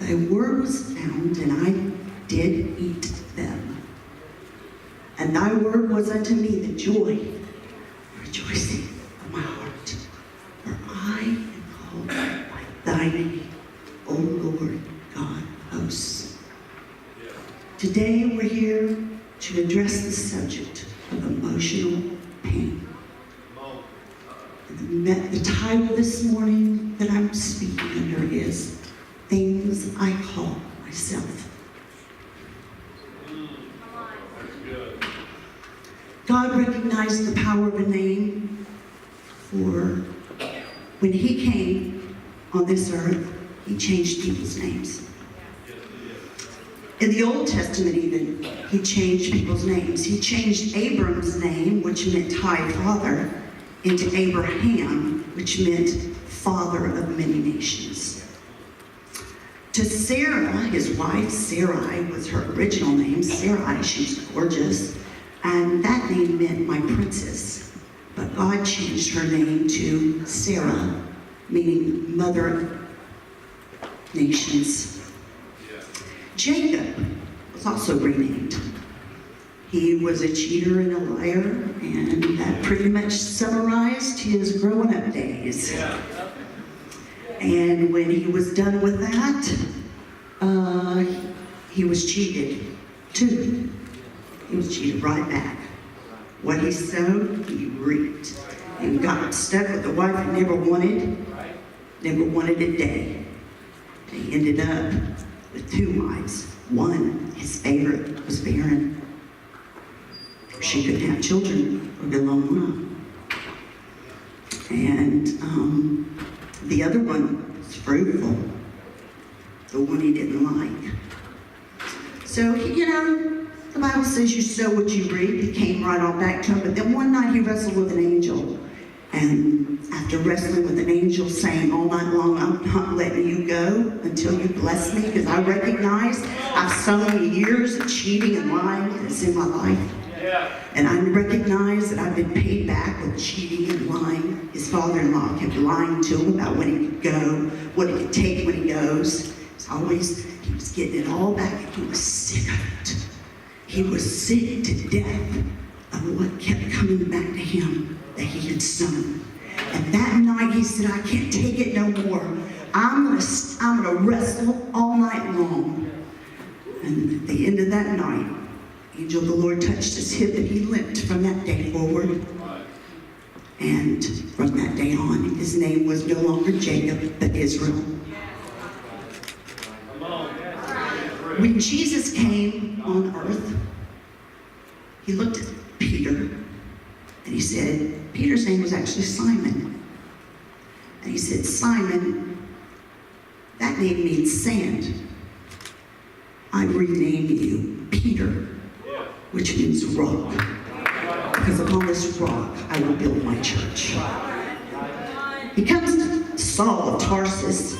Thy word was found, and I did eat them. And thy word was unto me the joy, rejoicing of my heart. For I am called by thy name, O Lord God of hosts. Today we're here to address the subject of emotional pain. And the title this morning that I'm speaking under is Things I Call Myself. God recognized the power of a name, for when he came on this earth, he changed people's names. In the Old Testament even, he changed people's names. He changed Abram's name, which meant high father, into Abraham, which meant father of many nations. To Sarah, his wife, Sarai was her original name. Sarai, she was gorgeous. And that name meant my princess. But God changed her name to Sarah, meaning mother of nations. Jacob was also renamed. He was a cheater and a liar, and that pretty much summarized his growing up days. And when he was done with that, he was cheated too. He was cheated right back. What he sowed, he reaped. And got stuck with a wife he never wanted a day. He ended up with 2 wives. One, his favorite, was barren. She couldn't have children for a long while. And the other one was fruitful. The one he didn't like. So, the Bible says you sow what you reap. He came right on back to him. But then one night he wrestled with an angel. And after wrestling with an angel, saying all night long, I'm not letting you go until you bless me, because I recognize I've so many years of cheating and lying that's in my life. And I recognize that I've been paid back with cheating and lying. His father-in-law kept lying to him about when he could go, what he could take when he goes. He was getting it all back, and he was sick of it. He was sick to death of what kept coming back to him that he had sown. And that night he said, I can't take it no more. I'm gonna wrestle all night long. And at the end of that night, angel of the Lord touched his hip, and he limped from that day forward. And from that day on, his name was no longer Jacob, but Israel. When Jesus came on earth, he looked at Peter, and he said, Peter's name was actually Simon. And he said, Simon, that name means sand. I rename you Peter, which means rock. Because upon this rock, I will build my church. He comes to Saul of Tarsus,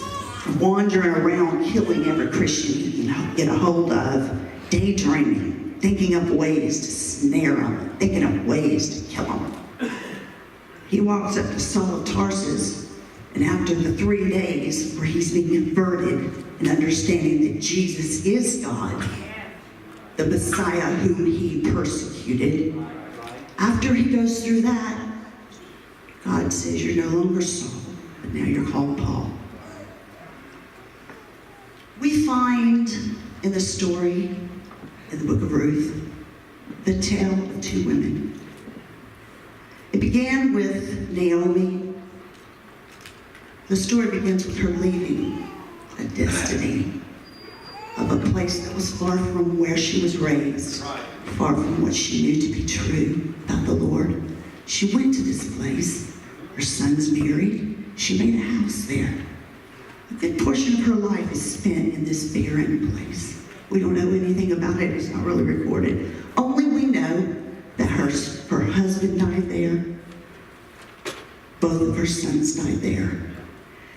wandering around killing every Christian he can get a hold of, daydreaming, thinking up ways to snare him, thinking up ways to kill him. He walks up to Saul of Tarsus, and after the 3 days where he's being converted and understanding that Jesus is God, the Messiah whom he persecuted, after he goes through that, God says, you're no longer Saul, but now you're called Paul. We find in the story, in the book of Ruth, the tale of 2 women. It began with Naomi. The story begins with her leaving a destiny of a place that was far from where she was raised, far from what she knew to be true about the Lord. She went to this place. Her son's married. She made a house there. A good portion of her life is spent in this barren place. We don't know anything about it. It's not really recorded. Only we know that her husband died there. Both of her sons died there.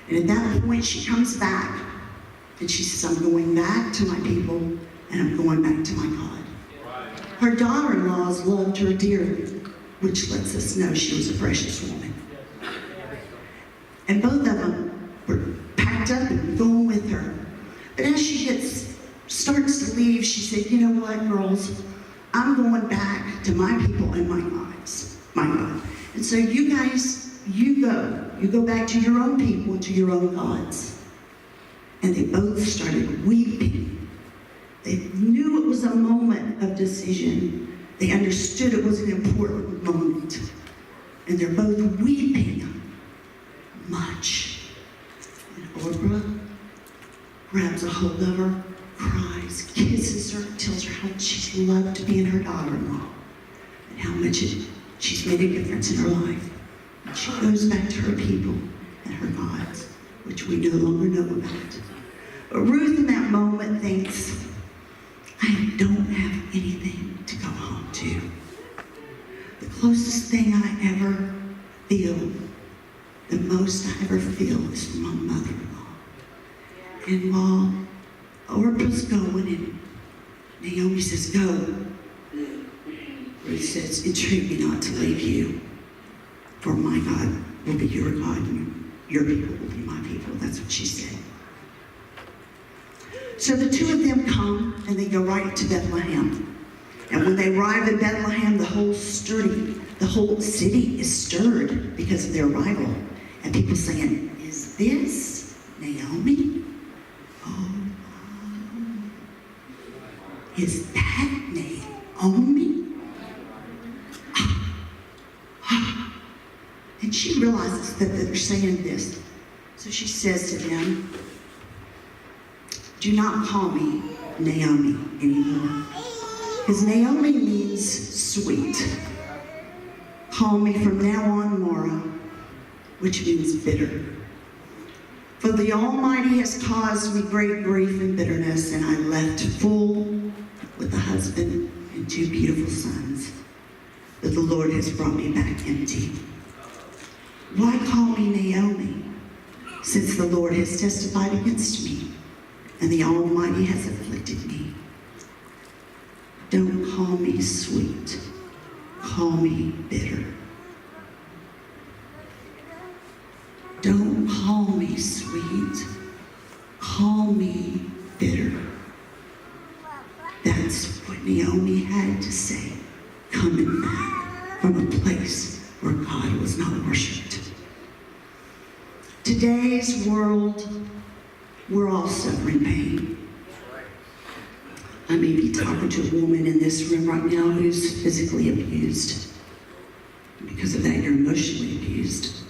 And at that point, she comes back. And she says, I'm going back to my people, and I'm going back to my God. Her daughter-in-laws loved her dearly, which lets us know she was a precious woman. And both of them were packed up and going with her. But as she starts to leave, she said, you know what, girls? I'm going back to my people and my God. And so you guys, you go back to your own people and to your own gods. And they both started weeping. They knew it was a moment of decision. They understood it was an important moment. And they're both weeping much. And Orpah grabs a hold of her, cries, kisses her, tells her how she's loved being her daughter-in-law and how much she's made a difference in her life. And she goes back to her people and her gods, which we no longer know about. But Ruth in that moment thinks, I don't have anything to go home to. The closest thing I ever feel, the most I ever feel is from my mother-in-law. And while Orpah's going and Naomi says, go, Ruth says, entreat me not to leave you, for my God will be your God and your people will be my people. That's what she said. So the two of them come and they go right to Bethlehem. And when they arrive in Bethlehem, the whole city is stirred because of their arrival. And people saying, is this Naomi? Oh, is that Naomi? And she realizes that they're saying this. So she says to them, do not call me Naomi anymore. Because Naomi means sweet. Call me from now on Mara, which means bitter. For the Almighty has caused me great grief and bitterness, and I left full with a husband and 2 beautiful sons. But the Lord has brought me back empty. Why call me Naomi, since the Lord has testified against me, and the Almighty has afflicted me? Don't call me sweet, call me bitter. Don't call me sweet, call me bitter. That's what Naomi had to say, coming back from a place where God was not worshipped. Today's world, we're all suffering pain. I may be talking to a woman in this room right now who's physically abused. Because of that, you're emotionally abused.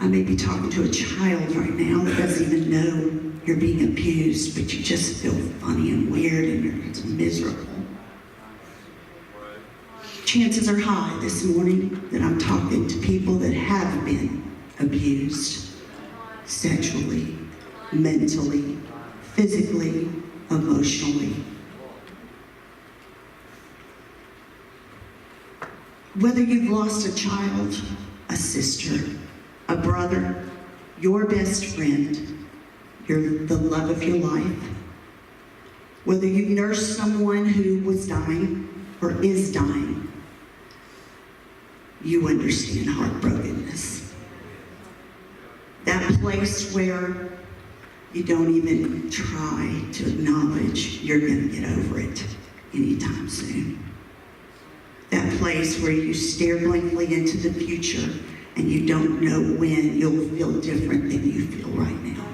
I may be talking to a child right now that doesn't even know you're being abused, but you just feel funny and weird and it's miserable. Chances are high this morning that I'm talking to people that have been abused sexually, mentally, physically, emotionally. Whether you've lost a child, a sister, a brother, your best friend, the love of your life, whether you've nursed someone who was dying or is dying, you understand heartbrokenness. That place where you don't even try to acknowledge you're going to get over it anytime soon. That place where you stare blankly into the future and you don't know when you'll feel different than you feel right now.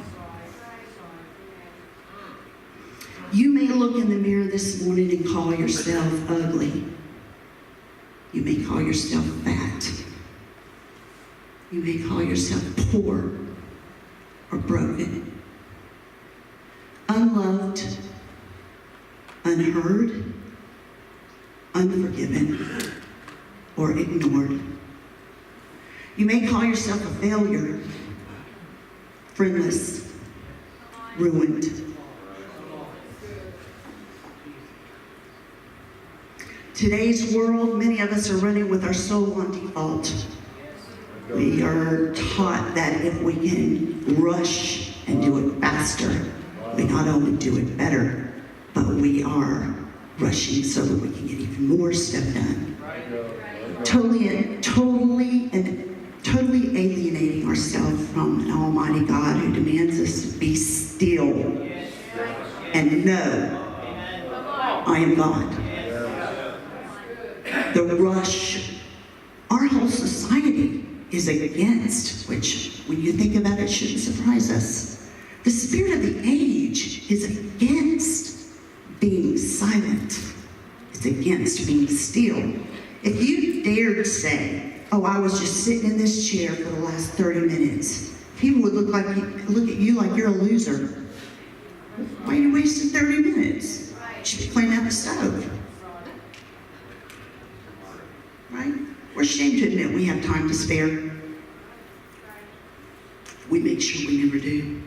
You may look in the mirror this morning and call yourself ugly. You may call yourself fat. You may call yourself poor or broken, unloved, unheard, unforgiven, or ignored. You may call yourself a failure, friendless, ruined. Today's world, many of us are running with our soul on default. We are taught that if we can rush and do it faster, we not only do it better, but we are rushing so that we can get even more stuff done. Totally alienating ourselves from an almighty God who demands us to be still and know I am God. The rush our whole society is against, which when you think about it shouldn't surprise us. The spirit of the age is against being silent. It's against being still. If you dared say, oh, I was just sitting in this chair for the last 30 minutes, people would look at you like you're a loser. Why are you wasting 30 minutes? You should be cleaning out the stove. Right? We're ashamed to admit we have time to spare. We make sure we never do.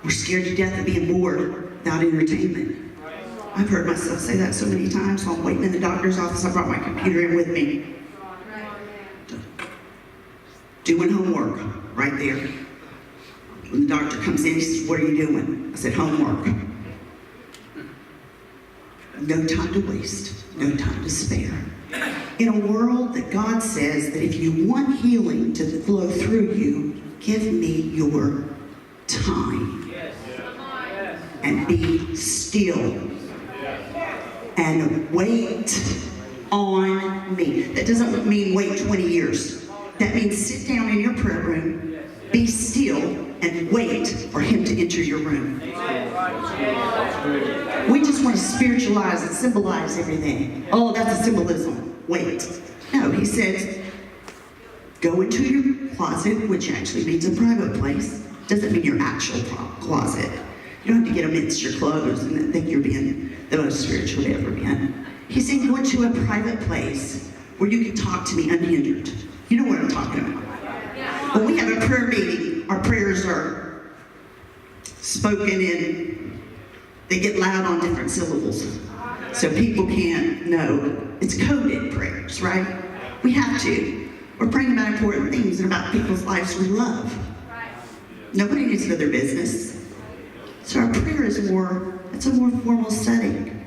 We're scared to death of being bored without entertainment. I've heard myself say that so many times while I'm waiting in the doctor's office. I brought my computer in with me. Doing homework right there. When the doctor comes in, he says, what are you doing? I said, homework. No time to waste. No time to spare. In a world that God says that if you want healing to flow through you, give me your time. And be still. And wait on me. That doesn't mean wait 20 years. That means sit down in your prayer room, be still, and wait for him to enter your room. We just want to spiritualize and symbolize everything. Oh, that's a symbolism. Wait. No, he says, go into your closet, which actually means a private place. Doesn't mean your actual closet. You don't have to get amidst your clothes and think you're being the most spiritual you've ever been. He's saying, go into a private place where you can talk to me unhindered. You know what I'm talking about. When we have a prayer meeting, our prayers are spoken in, they get loud on different syllables. So people can't know. It's coded prayers, right? We have to. We're praying about important things and about people's lives we love. Nobody needs to know their business. So our prayer is it's a more formal setting.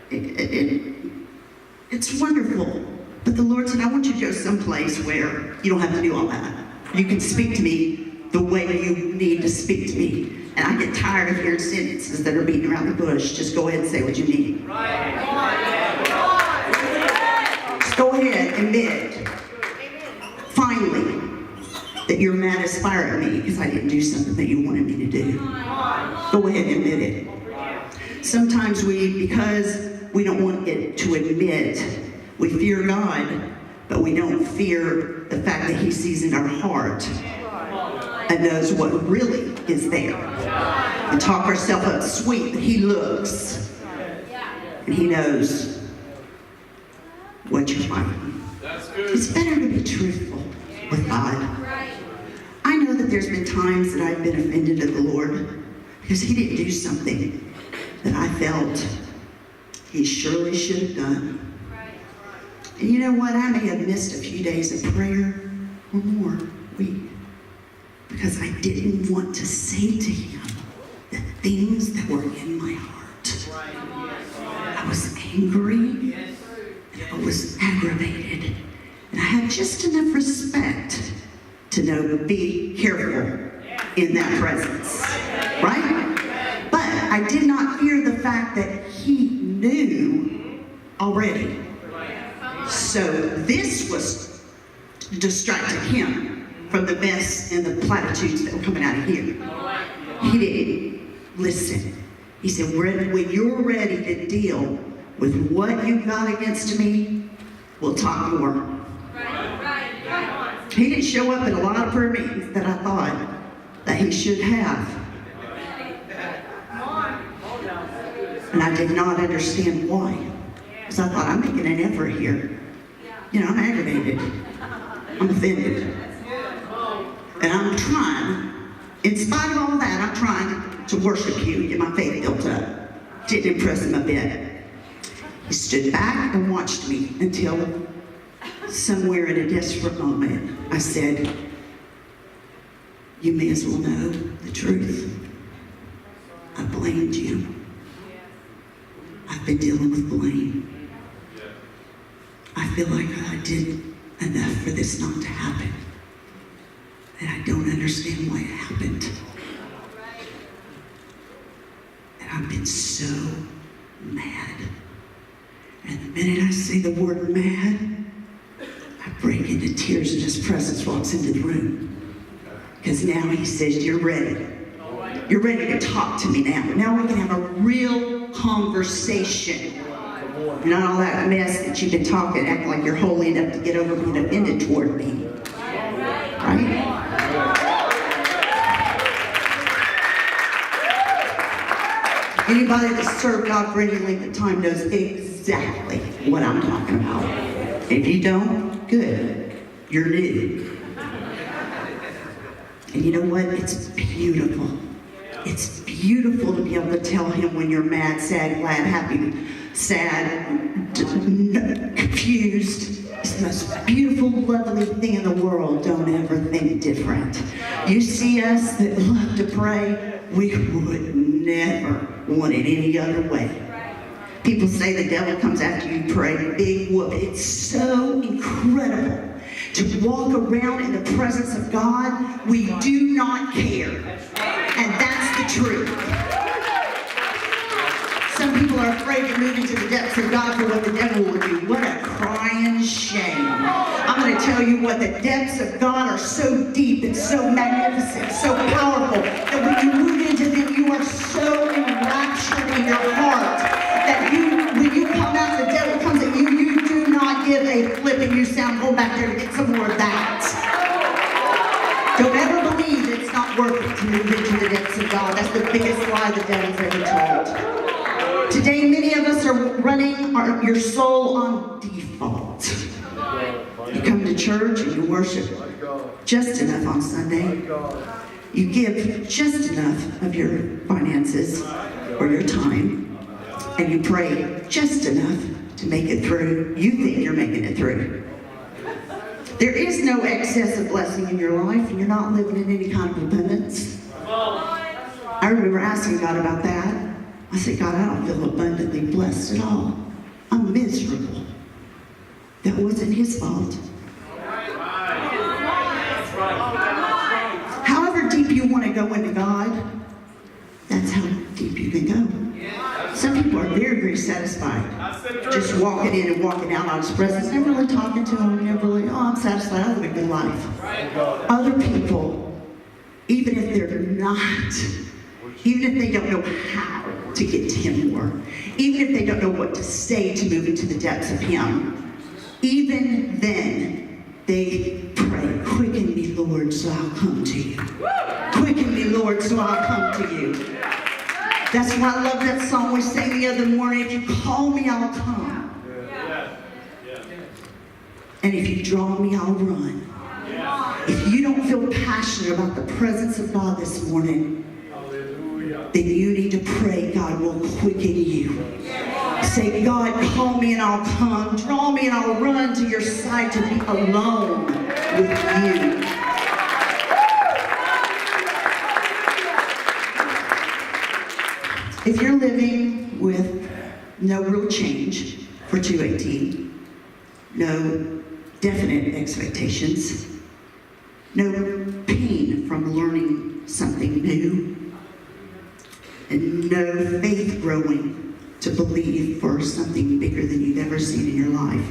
It's wonderful. But the Lord said, I want you to go someplace where you don't have to do all that. You can speak to me the way you need to speak to me. And I get tired of hearing sentences that are beating around the bush. Just go ahead and say what you need. Just go ahead and admit, finally, that you're mad as fire at me because I didn't do something that you wanted me to do. Go ahead and admit it. Sometimes because we don't want it to admit, we fear God, but we don't fear the fact that he sees in our heart and knows what really is there. And talk ourselves up sweet, but he looks and he knows what you're fighting. It's better to be truthful with God. I know that there's been times that I've been offended at the Lord because he didn't do something that I felt he surely should have done. And you know what? I may have missed a few days of prayer or more week because I didn't want to say to him the things that were in my heart. I was angry and I was aggravated. And I had just enough respect to know to be careful in that presence. Right? But I did not fear the fact that he knew already. So this was distracting him from the mess and the platitudes that were coming out of here. He didn't listen. He said, when you're ready to deal with what you've got against me, we'll talk more. He didn't show up at a lot of prayer meetings that I thought that he should have. And I did not understand why. Because I thought, I'm making an effort here. You know, I'm aggravated. I'm offended. And I'm trying, in spite of all that, I'm trying to worship you, get my faith built up. Didn't impress him a bit. He stood back and watched me until somewhere in a desperate moment, I said, you may as well know the truth. I blamed you. I've been dealing with blame. I feel like I did enough for this not to happen. And I don't understand why it happened. And I've been so mad. And the minute I say the word mad, I break into tears and his presence walks into the room. Because now he says, you're ready. You're ready to talk to me now. Now we can have a real conversation. Not all that mess that you've been talking, act like you're holy enough to get over being offended toward me. Right? Anybody that's served God for any length of time knows exactly what I'm talking about. If you don't, good. You're new. And you know what? It's beautiful. It's beautiful to be able to tell him when you're mad, sad, glad, happy, sad, confused. It's the most beautiful, lovely thing in the world. Don't ever think different. You see us that love to pray, we would never want it any other way. People say the devil comes after you pray, big whoop. It's so incredible to walk around in the presence of God. We do not care. And that's the truth. Some people are afraid to move into the depths of God for what the devil will do. What a crying shame. I'm going to tell you what, the depths of God are so deep and so magnificent, so powerful, that when you move into them, you are so enraptured in your heart that when you come out, the devil comes at you, you do not give a flip and you sound, go back there to get some more of that. Don't ever believe it's not worth it to move into the depths of God. That's the biggest lie the devil's ever told. Today, many of us are running your soul on default. You come to church and you worship just enough on Sunday. You give just enough of your finances or your time. And you pray just enough to make it through. You think you're making it through. There is no excess of blessing in your life, and you're not living in any kind of abundance. I remember asking God about that. I said, God, I don't feel abundantly blessed at all. I'm miserable. That wasn't his fault. However deep you want to go into God, that's how deep you can go. Some people are very, very satisfied just walking in and walking out on his presence, never really talking to him, never really, I'm satisfied, I live a good life. Other people, even if they're not, even if they don't know how to get to him more, even if they don't know what to say to move into the depths of him, even then, they pray, quicken me, Lord, so I'll come to you. Quicken me, Lord, so I'll come to you. That's why I love that song we sang the other morning. If you call me, I'll come. And if you draw me, I'll run. If you don't feel passionate about the presence of God this morning, then you need to pray God will quicken you. Say, God, call me and I'll come. Draw me and I'll run to your side to be alone with you. If you're living with no real change for 218, no definite expectations, no pain from learning something new, and no faith growing to believe for something bigger than you've ever seen in your life,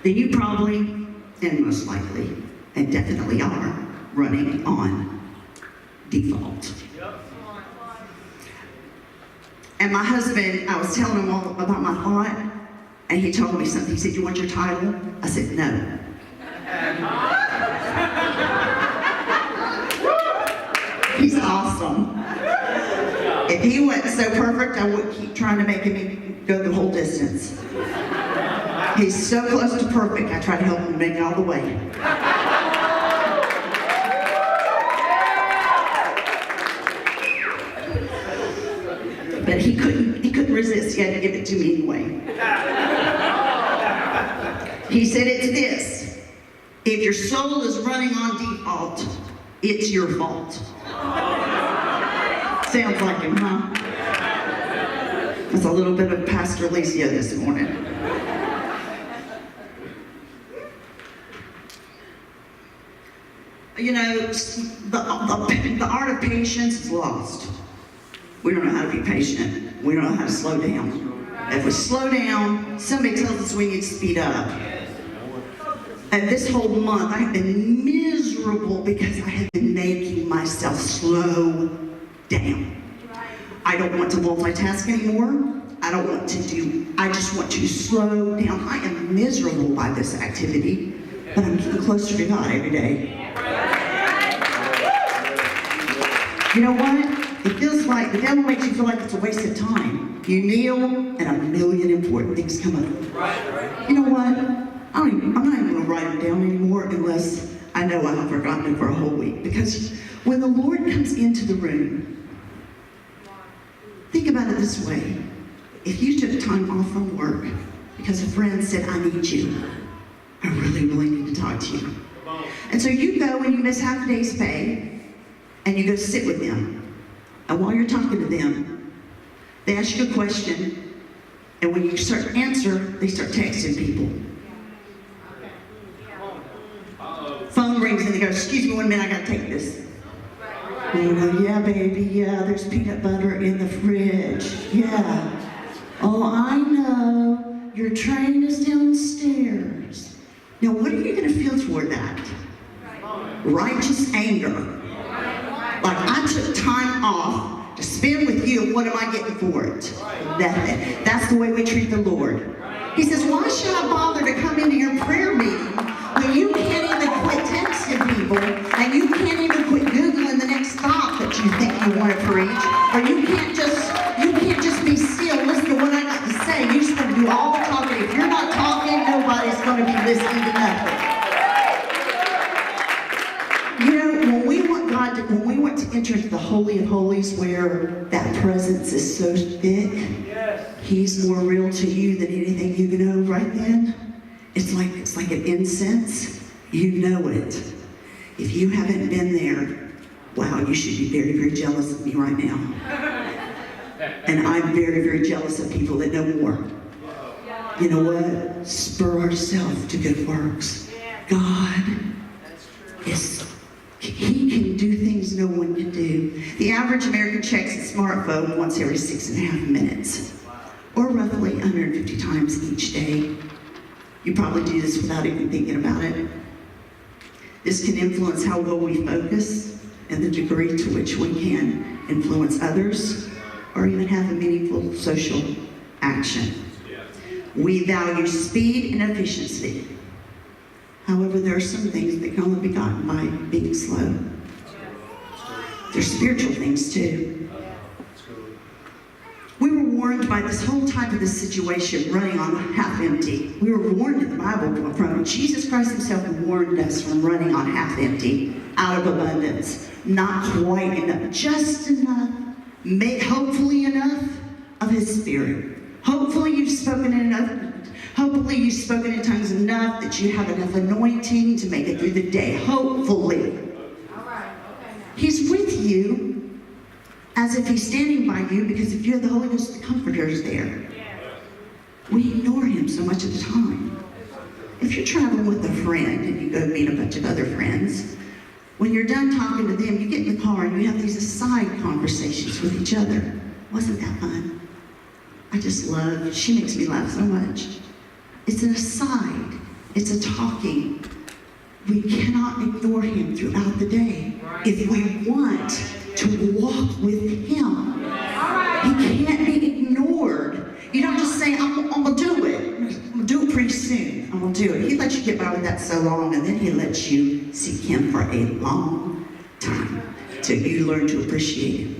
then you probably, and most likely, and definitely are, running on default. And my husband, I was telling him all about my thought, and he told me something. He said, you want your title? I said, no. He's awesome. If he wasn't so perfect, I would keep trying to make him go the whole distance. He's so close to perfect, I try to help him make it all the way. But he couldn't resist. He had to give it to me anyway. He said it's this: if your soul is running on default, it's your fault. Sounds like him, huh? That's a little bit of Pastor Eliseo this morning. You know, the art of patience is lost. We don't know how to be patient. We don't know how to slow down. If we slow down, somebody tells us we need to speed up. And this whole month, I have been miserable because I have been making myself slow down. I don't want to multitask anymore. I just want to slow down. I am miserable by this activity, but I'm getting closer to God every day. You know what? It feels like the devil makes you feel like it's a waste of time. You kneel, and a million important things come up. You know what? I'm not even going to write them down anymore unless I know I have forgotten it for a whole week. Because when the Lord comes into the room, think about it this way. If you took time off from work because a friend said, I need you, I really, really need to talk to you. And so you go and you miss half a day's pay, and you go sit with them. And while you're talking to them, they ask you a question, and when you start to answer, they start texting people. Phone rings and they go, excuse me 1 minute, I gotta take this. And you go, yeah, baby, yeah, there's peanut butter in the fridge. Yeah. Oh, I know. Your train is downstairs. Now, what are you going to feel toward that? Righteous anger. Like, I took time off to spend with you. What am I getting for it? Nothing. That's the way we treat the Lord. He says, why should I bother to come into your prayer meeting when you can't even quit texting people and you can't even quit Googling the next thought that you think you want to preach, or you can't just be still, listen to what I got to say. You just got to do all the talking. If you're not talking, nobody's going to be listening to nothing. You know, when we want to enter into the Holy of Holies where that presence is so thick, He's more real to you than anything you know right then. It's like an incense. You know it. If you haven't been there, wow, you should be very, very jealous of me right now. And I'm very, very jealous of people that know more. You know what? Spur ourselves to good works. God He can do things no one can do. The average American checks his smartphone once every 6.5 minutes, or roughly 150 times each day. You probably do this without even thinking about it. This can influence how well we focus and the degree to which we can influence others or even have a meaningful social action. We value speed and efficiency. However, there are some things that can only be gotten by being slow. There's spiritual things too. We were warned by this whole type of this situation running on half empty. We were warned in the Bible from Jesus Christ Himself warned us from running on half empty, out of abundance, not quite enough, just enough, hopefully enough of His Spirit. Hopefully you've spoken enough. Hopefully you've spoken in tongues enough that you have enough anointing to make it through the day. Hopefully. He's with you as if He's standing by you, because if you have the Holy Ghost, the Comforter is there. We ignore Him so much of the time. If you're traveling with a friend and you go meet a bunch of other friends, when you're done talking to them, you get in the car and you have these aside conversations with each other. Wasn't that fun? She makes me laugh so much. It's an aside. It's a talking. We cannot ignore Him throughout the day. If we want to walk with Him, He can't be ignored. You don't just say, I'm going to do it. I'm going to do it pretty soon. I'm going to do it. He lets you get by with that so long, and then He lets you seek Him for a long time till you learn to appreciate Him.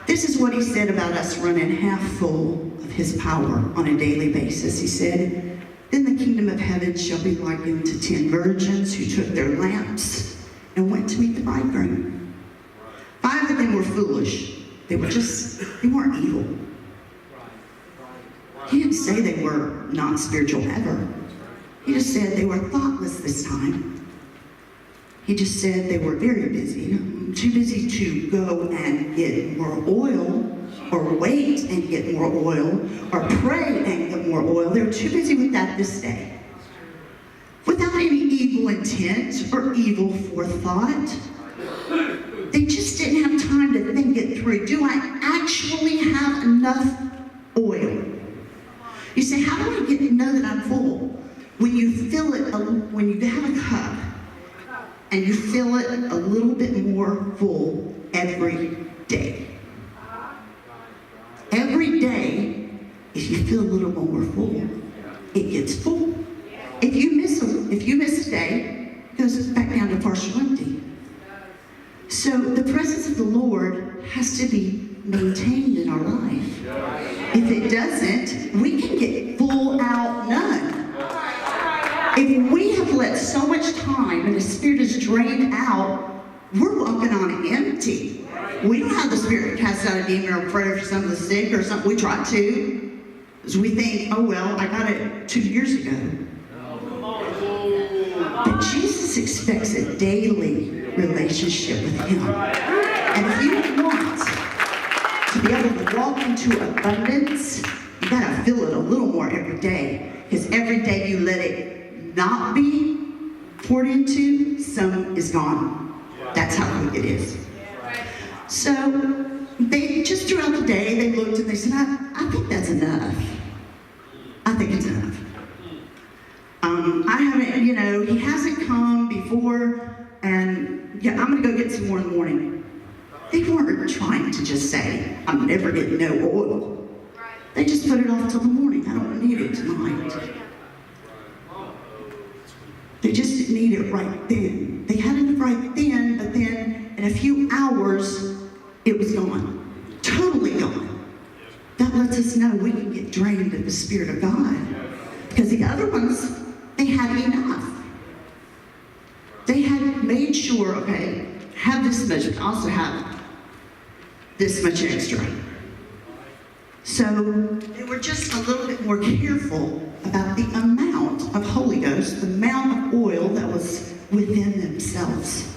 This is what He said about us running half full of His power on a daily basis. He said, then the kingdom of heaven shall be likened to 10 virgins who took their lamps and went to meet the bridegroom. 5 of them were foolish. They weren't evil. He didn't say they were not spiritual ever. He just said they were thoughtless this time. He just said they were very busy. Too busy to go and get more oil, or wait and get more oil, or pray and get more oil. They were too busy with that this day. Without any evil intent or evil forethought. They just didn't have time to think it through. Do I actually have enough oil. You say, how do I know that I'm full? When you fill it, when you have a cup, and you fill it a little bit more full every day. Every day, if you feel a little more full, it gets full. If you miss a day, it goes back down to partial empty. So the presence of the Lord has to be maintained in our life. If it doesn't, we can get full out none. If we have let so much time and the Spirit is drained out, we're walking on empty. We don't have the Spirit to cast out a demon or pray for some of the sick or something. We try to. Because we think, oh well, I got it 2 years ago. But Jesus expects a daily relationship with Him. And if you want to be able to walk into abundance, you gotta feel it a little more every day. Because every day you let it not be poured into, some is gone. That's how quick it is. So they just throughout the day they looked and they said, I think that's enough. I think it's enough. I haven't, he hasn't come before, and yeah, I'm gonna go get some more in the morning. They weren't trying to just say, I'm never getting no oil. They just put it off till the morning. I don't need it tonight. They just didn't need it right then. They had it right then, but then in a few hours, it was gone. Totally gone. That lets us know we can get drained of the Spirit of God. Because the other ones, they had enough. They had made sure, okay, have this much, but also have this much extra. So they were just a little bit more careful about the amount of Holy Ghost, the amount of oil that was within themselves.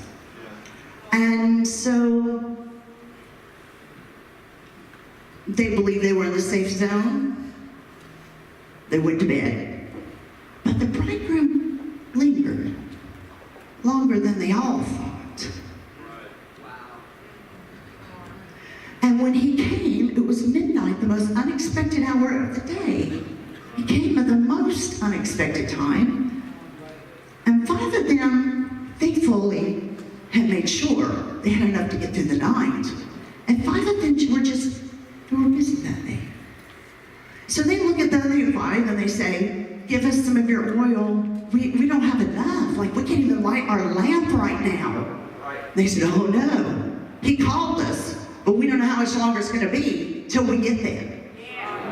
And so they believed they were in the safe zone. They went to bed. But the bridegroom lingered longer than they all thought. And when he came, it was midnight, the most unexpected hour of the day. He came at the most unexpected time. And 5 of them, thankfully, had made sure they had enough to get through the night. And 5 of them were busy that day. So they look at the other 5 and they say, give us some of your oil. We don't have enough. Like, we can't even light our lamp right now. They said, oh no. He called us, but we don't know how much longer it's going to be till we get there.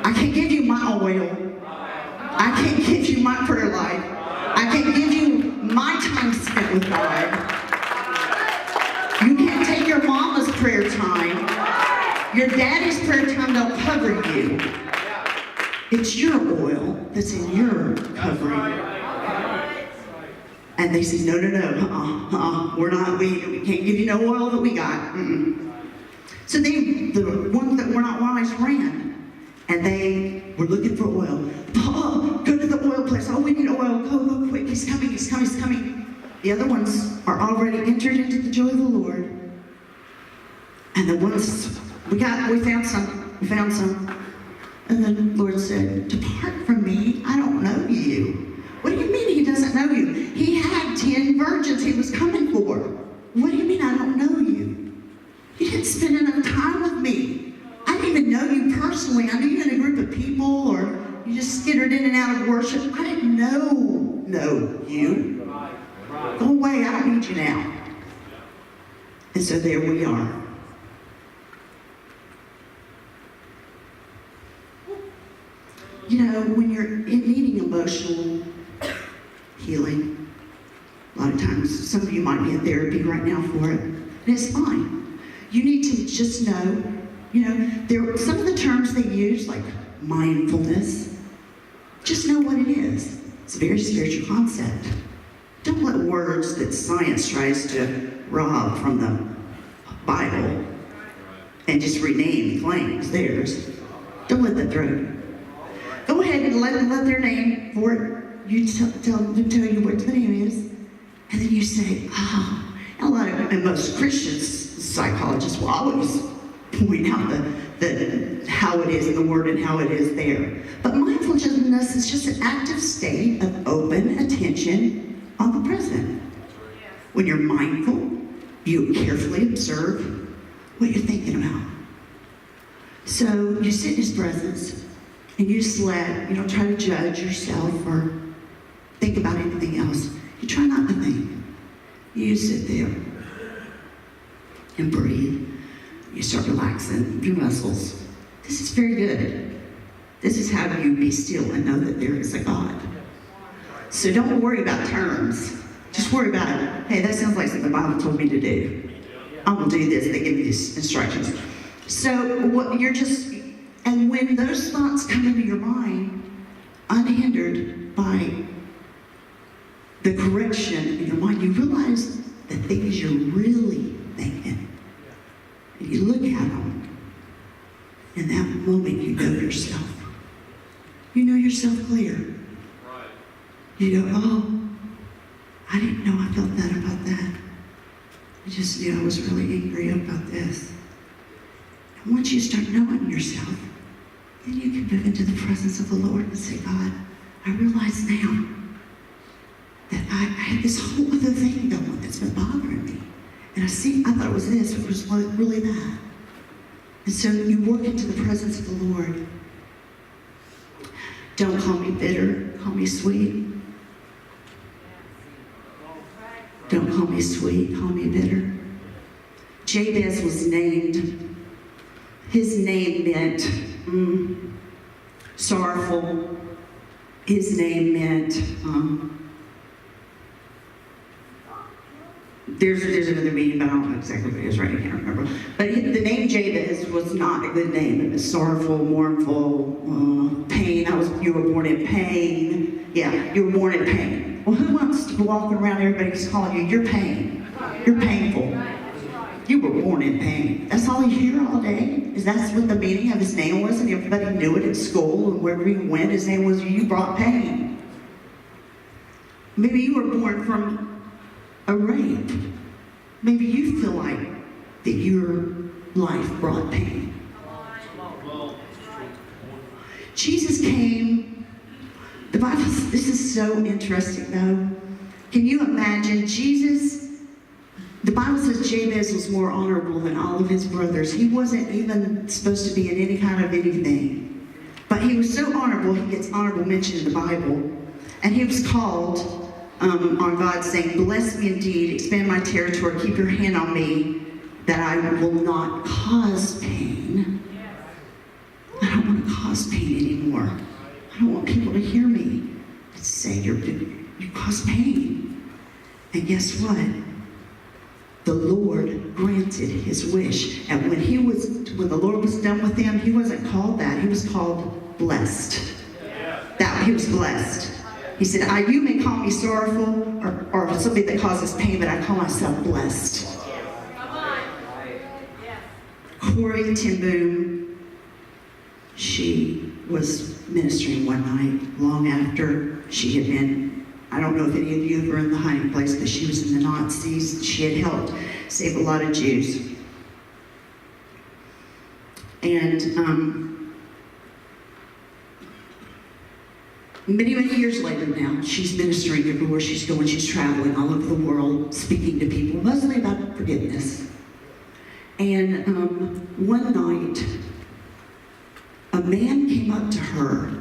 I can't give you my oil. I can't give you my prayer life. I can't give you my time spent with God. You can't take your mama's prayer time. Your daddy's prayer time don't cover you. It's your oil that's in your covering. And they said, no, we're not, we can't give you no oil that we got. So the ones that were not wise ran. And they were looking for oil. Oh, go to the oil place. Oh, we need oil. Go quick. He's coming. The other ones are already entered into the joy of the Lord. And the ones, we found some. And the Lord said, depart from me. I don't know you. What do you mean he doesn't know you? He had 10 virgins he was coming for. What do you mean I don't know you? You didn't spend enough time with me. I didn't even know you personally. I knew you in a group of people, or you just skittered in and out of worship. I didn't know you. Go away, I don't need you now. And so there we are. When you're needing emotional healing, a lot of times, some of you might be in therapy right now for it, and it's fine. You need to just know, there some of the terms they use, like mindfulness, just know what it is. It's a very spiritual concept. Don't let words that science tries to rob from the Bible and just rename claims theirs. Don't let that through. Go ahead and let their name for it. You tell you what the name is, and then you say, and most Christian psychologists will always point out the how it is in the Word and how it is there. But mindfulness is just an active state of open attention on the present. When you're mindful, you carefully observe what you're thinking about. So you sit in His presence, and you just let, you don't try to judge yourself or think about anything else. You try not to think. You just sit there and breathe. You start relaxing your muscles. This is very good. This is how you be still and know that there is a God. So don't worry about terms. Just worry about it. Hey, that sounds like something the Bible told me to do. I will do this. They give me these instructions. So what you're just, and when those thoughts come into your mind, unhindered by the correction in your mind, you realize the things you're really thinking. And you look at them. In that moment, you know yourself. You know yourself clear. Right. You go, oh, I didn't know I felt that about that. I just knew I was really angry about this. And once you start knowing yourself, then you can move into the presence of the Lord and say, God, I realize now that I had this whole other thing going that's been bothering me. And I thought it was this, but it was really that. And so you work into the presence of the Lord. Don't call me bitter, call me sweet. Don't call me sweet, call me bitter. Jabez was named. His name meant sorrowful. His name meant there's another meaning, but I don't know exactly what it is right now. I can't remember. But the name Jabez was not a good name. It was sorrowful, mournful, pain. You were born in pain. Yeah, you were born in pain. Well, who wants to walk around everybody's calling you, you're pain. You're painful. You were born in pain. That's all you hear all day. Is that's what the meaning of his name was, and everybody knew it at school, and wherever he went, his name was, you brought pain. Maybe you were born from a rape. Maybe you feel like that your life brought pain. Jesus came. The Bible, this is so interesting though. Can you imagine Jesus? The Bible says Jabez was more honorable than all of his brothers. He wasn't even supposed to be in any kind of anything. But he was so honorable, he gets honorable mention in the Bible. And he was called on God saying, bless me indeed, expand my territory, keep your hand on me, that I will not cause pain. I don't want to cause pain anymore. I don't want people to hear me say you cause pain. And guess what? The Lord granted his wish. And when the Lord was done with him, he wasn't called that. He was called blessed. He was blessed. He said, you may call me sorrowful or somebody that causes pain, but I call myself blessed. Corrie ten Boom, she was ministering one night long after she had been, I don't know if any of you were in the hiding place, but she was in the Nazis. She had helped save a lot of Jews. And many years later now, she's ministering everywhere she's going. She's traveling all over the world, speaking to people, mostly about forgiveness. And one night, a man came up to her,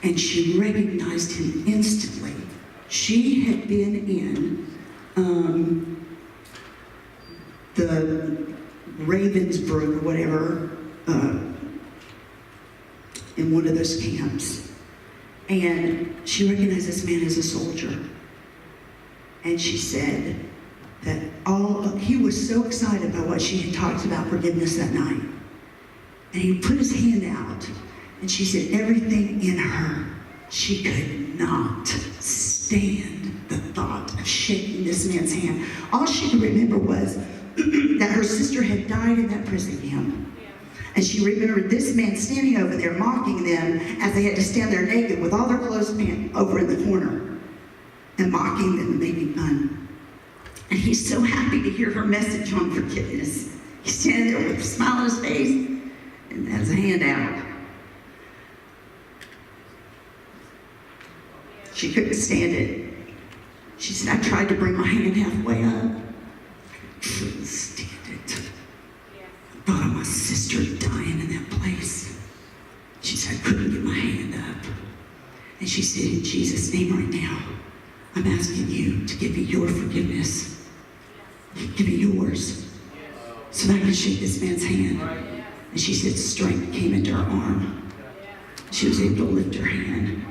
and she recognized him instantly. She had been in the Ravensbrück or whatever, in one of those camps. And she recognized this man as a soldier. And she said that he was so excited about what she had talked about forgiveness that night. And he put his hand out, and she said everything in her, she could not stand the thought of shaking this man's hand. All she could remember was that her sister had died in that prison camp. And she remembered this man standing over there mocking them as they had to stand there naked with all their clothes over in the corner and mocking them and making fun. And he's so happy to hear her message on forgiveness. He's standing there with a smile on his face and has a hand out. She couldn't stand it. She said, I tried to bring my hand halfway up. I couldn't stand it. I thought of my sister dying in that place. She said, I couldn't get my hand up. And she said, in Jesus' name right now, I'm asking you to give me your forgiveness. Give me yours. So that I can shake this man's hand. And she said, strength came into her arm. She was able to lift her hand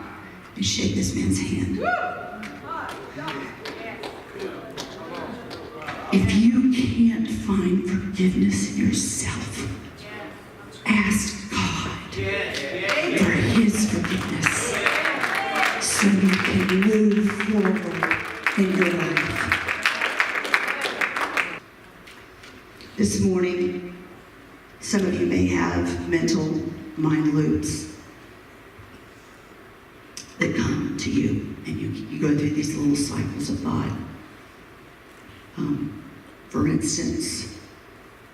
and shake this man's hand. If you can't find forgiveness in yourself, ask God for His forgiveness so you can move forward in your life. This morning, some of you may have mental mind loops that come to you, and you go through these little cycles of thought. For instance,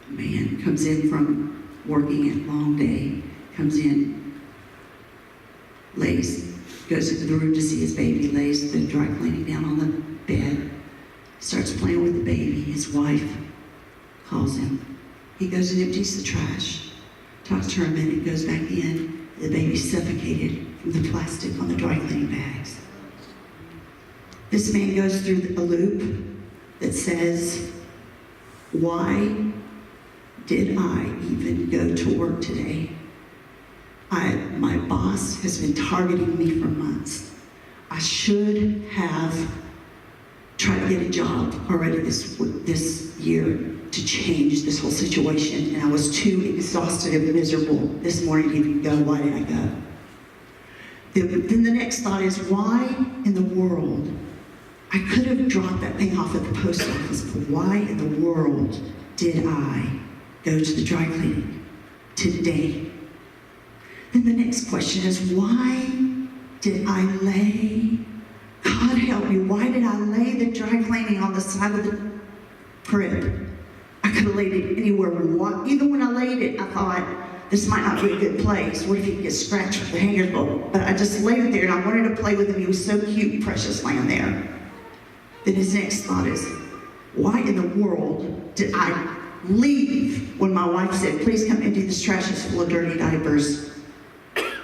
a man comes in from working a long day, comes in, goes into the room to see his baby, lays the dry cleaning down on the bed, starts playing with the baby. His wife calls him. He goes and empties the trash, talks to her a minute, goes back in. The baby's suffocated from the plastic on the dry cleaning bags. This man goes through a loop that says, why did I even go to work today? My boss has been targeting me for months. I should have tried to get a job already this year to change this whole situation, and I was too exhausted and miserable this morning to even go. Why did I go? Then the next thought is, why in the world? I could have dropped that thing off at the post office, but why in the world did I go to the dry cleaning today? Then the next question is, why did I lay? God help me, why did I lay the dry cleaning on the side of the crib? I could have laid it anywhere. Even when I laid it, I thought, this might not be a good place. What if he gets scratched with the hangers? But I just laid it there, and I wanted to play with him. He was so cute, precious laying there. Then his next thought is, why in the world did I leave when my wife said, please come empty this trash, it's full of dirty diapers?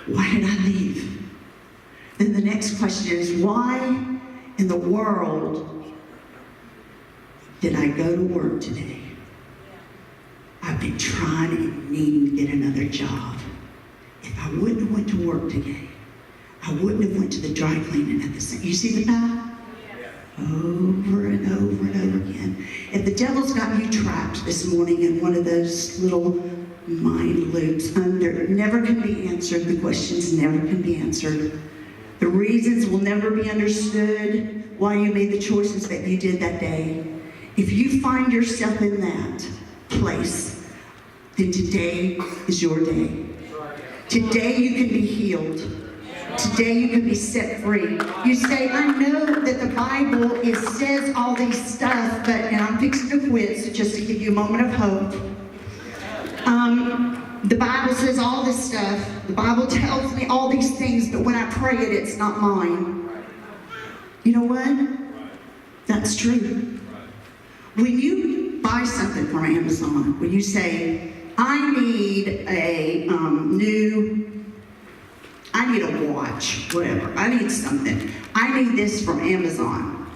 Why did I leave? Then the next question is, why in the world did I go to work today? I've been trying and needing to get another job. If I wouldn't have went to work today, I wouldn't have went to the dry cleaning at the same. You see the path? Over and over and over again. If the devil's got you trapped this morning in one of those little mind loops, never can be answered. The questions never can be answered. The reasons will never be understood why you made the choices that you did that day. If you find yourself in that place, then today is your day. Today you can be healed. Today you can be set free. You say, I know that the Bible says all these stuff, and I'm fixing to quit, so just to give you a moment of hope. The Bible says all this stuff. The Bible tells me all these things, but when I pray it, it's not mine. You know what? That's true. When you buy something from Amazon, when you say, I need a I need a watch, whatever. I need something. I need this from Amazon.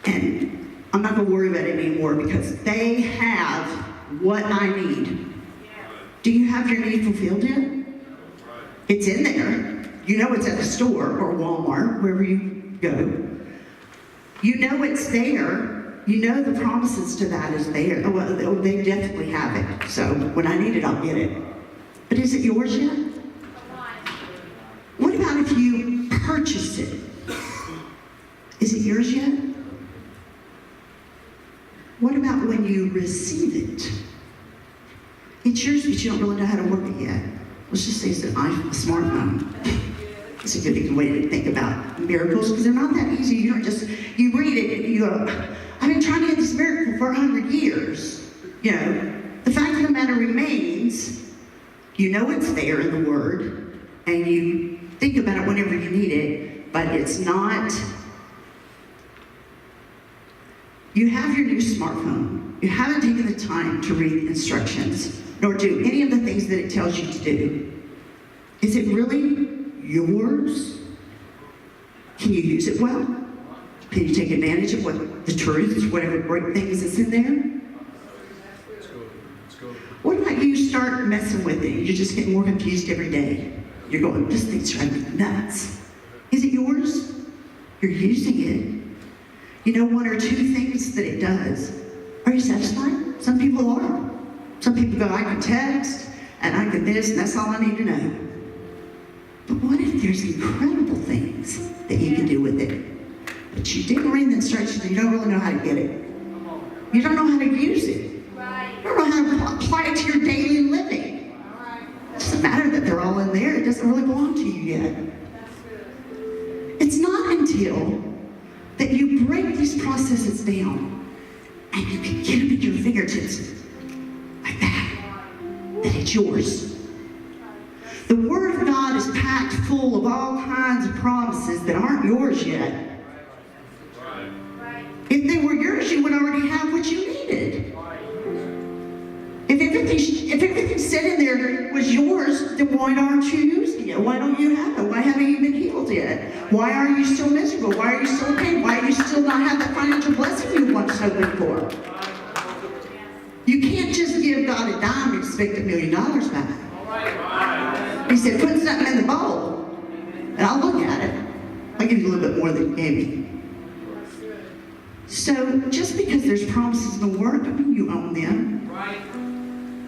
And I'm not going to worry about it anymore because they have what I need. Do you have your need fulfilled yet? It's in there. You know it's at the store or Walmart, wherever you go. You know it's there. You know the promises to that is there. Well, they definitely have it. So when I need it, I'll get it. But is it yours yet? What about if you purchase it? Is it yours yet? What about when you receive it? It's yours, but you don't really know how to work it yet. Let's just say it's a smartphone. It's a good way to think about miracles because they're not that easy. You don't just, you read it and you go, I've been trying to get this miracle for 100 years. You know, the fact remains, you know it's there in the Word, and you think about it whenever you need it, but it's not. You have your new smartphone. You haven't taken the time to read the instructions, nor do any of the things that it tells you to do. Is it really yours? Can you use it well? Can you take advantage of what the truths, whatever great things that's in there? What about you start messing with it? You just get more confused every day. You're going, this thing's driving me nuts. Is it yours? You're using it. You know one or two things that it does. Are you satisfied? Some people are. Some people go, I can text, and I can this, and that's all I need to know. But what if there's incredible things that you can do with it? But you didn't read the instructions, and you don't really know how to get it. You don't know how to use it. You don't know how to apply it to your daily living. It doesn't matter that they're all in there. It doesn't really belong to you yet. It's not until that you break these processes down and you can get them at your fingertips like that it's yours. The Word of God is packed full of all kinds of promises that aren't yours yet. If they were yours, you would already have what you needed. If everything said in there was yours, then why aren't you using it? Why don't you have it? Why haven't you been healed yet? Why are you still miserable? Why are you still in pain? Why do you still not have the financial blessing you once hoped for? You can't just give God a dime and expect $1 million back. He said, put something in the bowl, and I'll look at it. I'll give you a little bit more than you gave me. So just because there's promises in the Word, doesn't mean you own them.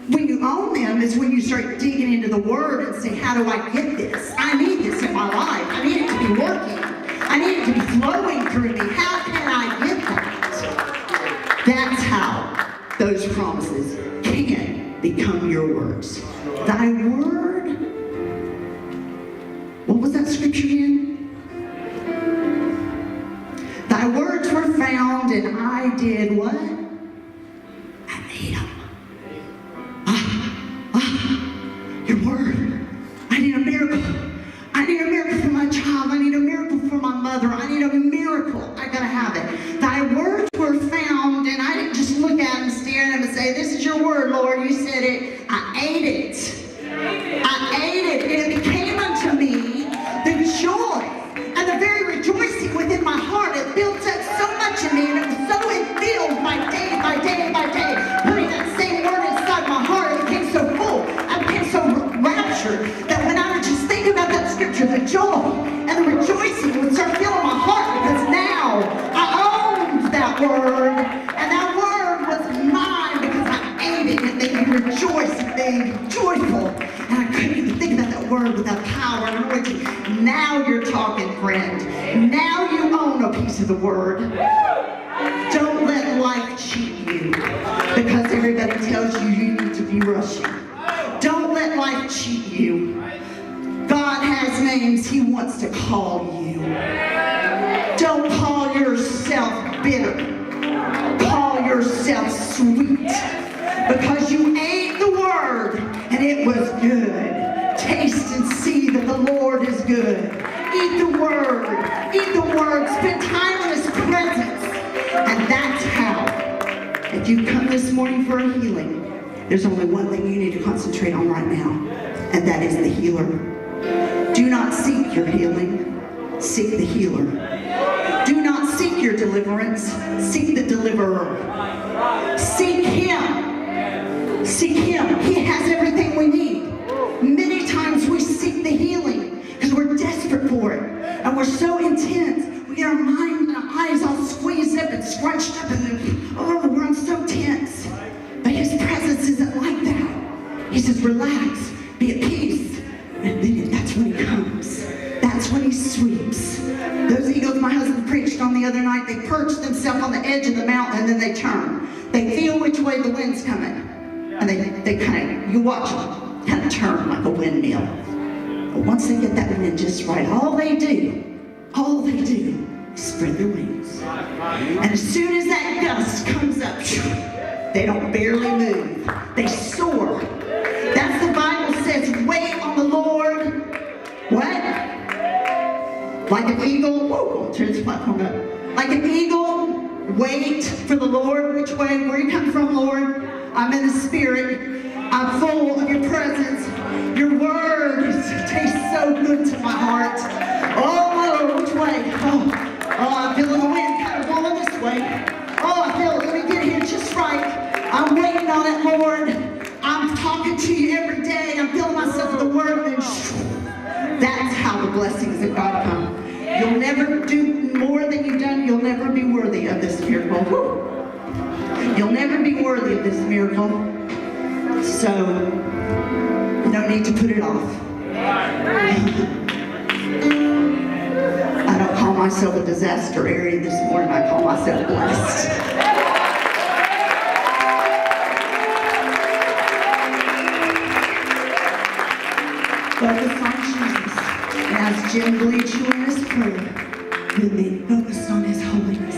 When you own them is when you start digging into the Word and say, how do I get this? I need this in my life. I need it to be working. I need it to be flowing through me. How can I get that? That's how those promises can become your words. Thy word, what was that scripture again? Thy words were found and I did what? I made them. Your word. I need a miracle. I need a miracle for my child. I need a miracle for my mother. I need a miracle. I gotta have it. Thy words were found, and I didn't just look at them, stare at them, and say, this is your word, Lord. You said it. I ate it. I ate it, and it became unto me the joy and the very rejoicing within my heart. It built up so much in me, and it was so filled by day by day by day. Putting that same word inside my heart, it became so full. I became so raptured that when I would just think about that scripture, the joy and the rejoicing would start filling my heart, because now I owned that word, and that word was mine because I ate it, and they rejoiced, and they were joyful, and I couldn't even think about that word without power and anointing. Now you're talking, friend. Now you own a piece of the word. Don't let life cheat you because everybody tells you you need to be rushing. Don't let life cheat you. God has names He wants to call you. Don't call yourself bitter. Call yourself sweet, because you ate the word and it was good. Taste and see that the Lord is good. Eat the word. Eat the word. Spend time in His presence. And that's how, if you come this morning for a healing, there's only one thing you need to concentrate on right now, and that is the healer. Do not seek your healing. Seek the healer. Do not seek your deliverance. Seek the deliverer. Seek Him. Seek Him. He has everything we need. Many times we seek the healing because we're desperate for it, and we're so intense. We get our mind and our eyes all squeezed up and scrunched up, and we're so tense. But His presence isn't like that. He says, relax, be at peace. And then that's when He comes. That's when He sweeps. Those eagles my husband preached on the other night, they perch themselves on the edge of the mountain, and then they turn. They feel which way the wind's coming. And they kind of, you watch them, kind of turn like a windmill. But once they get that wind just right, all they do is spread their wings. And as soon as that gust comes up, They don't barely move. They soar. That's the Bible says, wait on the Lord. What? Like an eagle. Whoa, I'll turn this platform up. Like an eagle, wait for the Lord. Which way? Where you come from, Lord? I'm in the Spirit. I'm full of your presence. Your word tastes so good to my heart. Oh, Lord, which way? Oh, I'm feeling the wind kind of blowing this way. Oh, I feel it. Let me get here just right. I'm waiting on it, Lord. I'm talking to you every day. I'm filling myself with the word. And that's how the blessings of God come. You'll never do more than you've done. You'll never be worthy of this miracle. You'll never be worthy of this miracle. So, no need to put it off. I don't call myself a disaster area this morning. I call myself blessed. Focus on Jesus. And as Jim Bleach in his prayer, really focus on his holiness,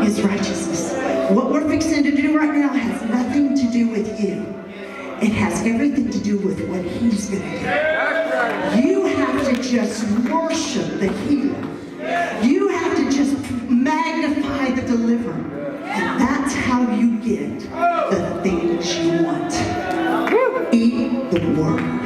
his righteousness. What we're fixing to do right now has nothing to do with you. It has everything to do with what he's going to do. You have to just worship the healer. You have to just magnify the deliverer. And that's how you get the things you want. Eat the word.